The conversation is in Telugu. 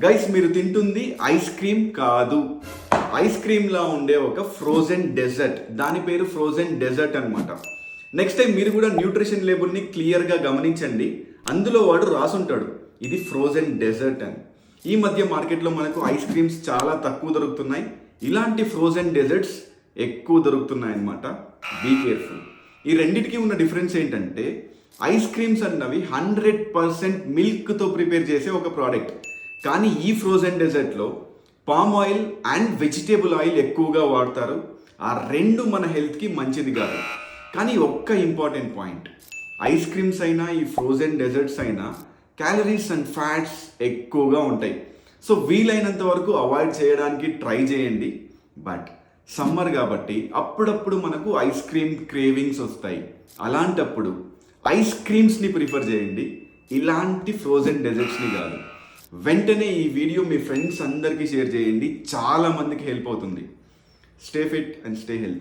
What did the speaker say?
గైస్ మీరు తింటుంది ఐస్ క్రీమ్ కాదు, ఐస్ క్రీమ్లా ఉండే ఒక ఫ్రోజన్ డెజర్ట్. దాని పేరు ఫ్రోజన్ డెజర్ట్ అనమాట. నెక్స్ట్ టైం మీరు కూడా న్యూట్రిషన్ లేబుల్ని క్లియర్గా గమనించండి. అందులో వాడు రాసుంటాడు ఇది ఫ్రోజన్ డెజర్ట్ అని. ఈ మధ్య మార్కెట్లో మనకు ఐస్ క్రీమ్స్ చాలా తక్కువ దొరుకుతున్నాయి, ఇలాంటి ఫ్రోజన్ డెజర్ట్స్ ఎక్కువ దొరుకుతున్నాయి అన్నమాట. Be careful. ఈ రెండిటికి ఉన్న డిఫరెన్స్ ఏంటంటే ఐస్ క్రీమ్స్ అన్నవి 100% మిల్క్తో ప్రిపేర్ చేసే ఒక ప్రోడక్ట్, కానీ ఈ ఫ్రోజన్ డెజర్ట్లో palm oil and vegetable oil ఎక్కువగా వాడతారు. ఆ రెండు మన హెల్త్కి మంచిది కాదు. కానీ ఒక్క ఇంపార్టెంట్ పాయింట్, ఐస్ క్రీమ్స్ అయినా ఈ ఫ్రోజన్ డెజర్ట్స్ అయినా క్యాలరీస్ అండ్ ఫ్యాట్స్ ఎక్కువగా ఉంటాయి. సో వీలైనంత వరకు అవాయిడ్ చేయడానికి ట్రై చేయండి. బట్ సమ్మర్ కాబట్టి అప్పుడప్పుడు మనకు ఐస్ క్రీమ్ క్రేవింగ్స్ వస్తాయి. అలాంటప్పుడు ఐస్ క్రీమ్స్ని ప్రిఫర్ చేయండి, ఇలాంటి ఫ్రోజన్ డెజర్ట్స్ని కాదు. వెంటనే ఈ వీడియో మీ ఫ్రెండ్స్ అందరికీ షేర్ చేయండి, చాలా మందికి హెల్ప్ అవుతుంది. Stay fit and stay healthy.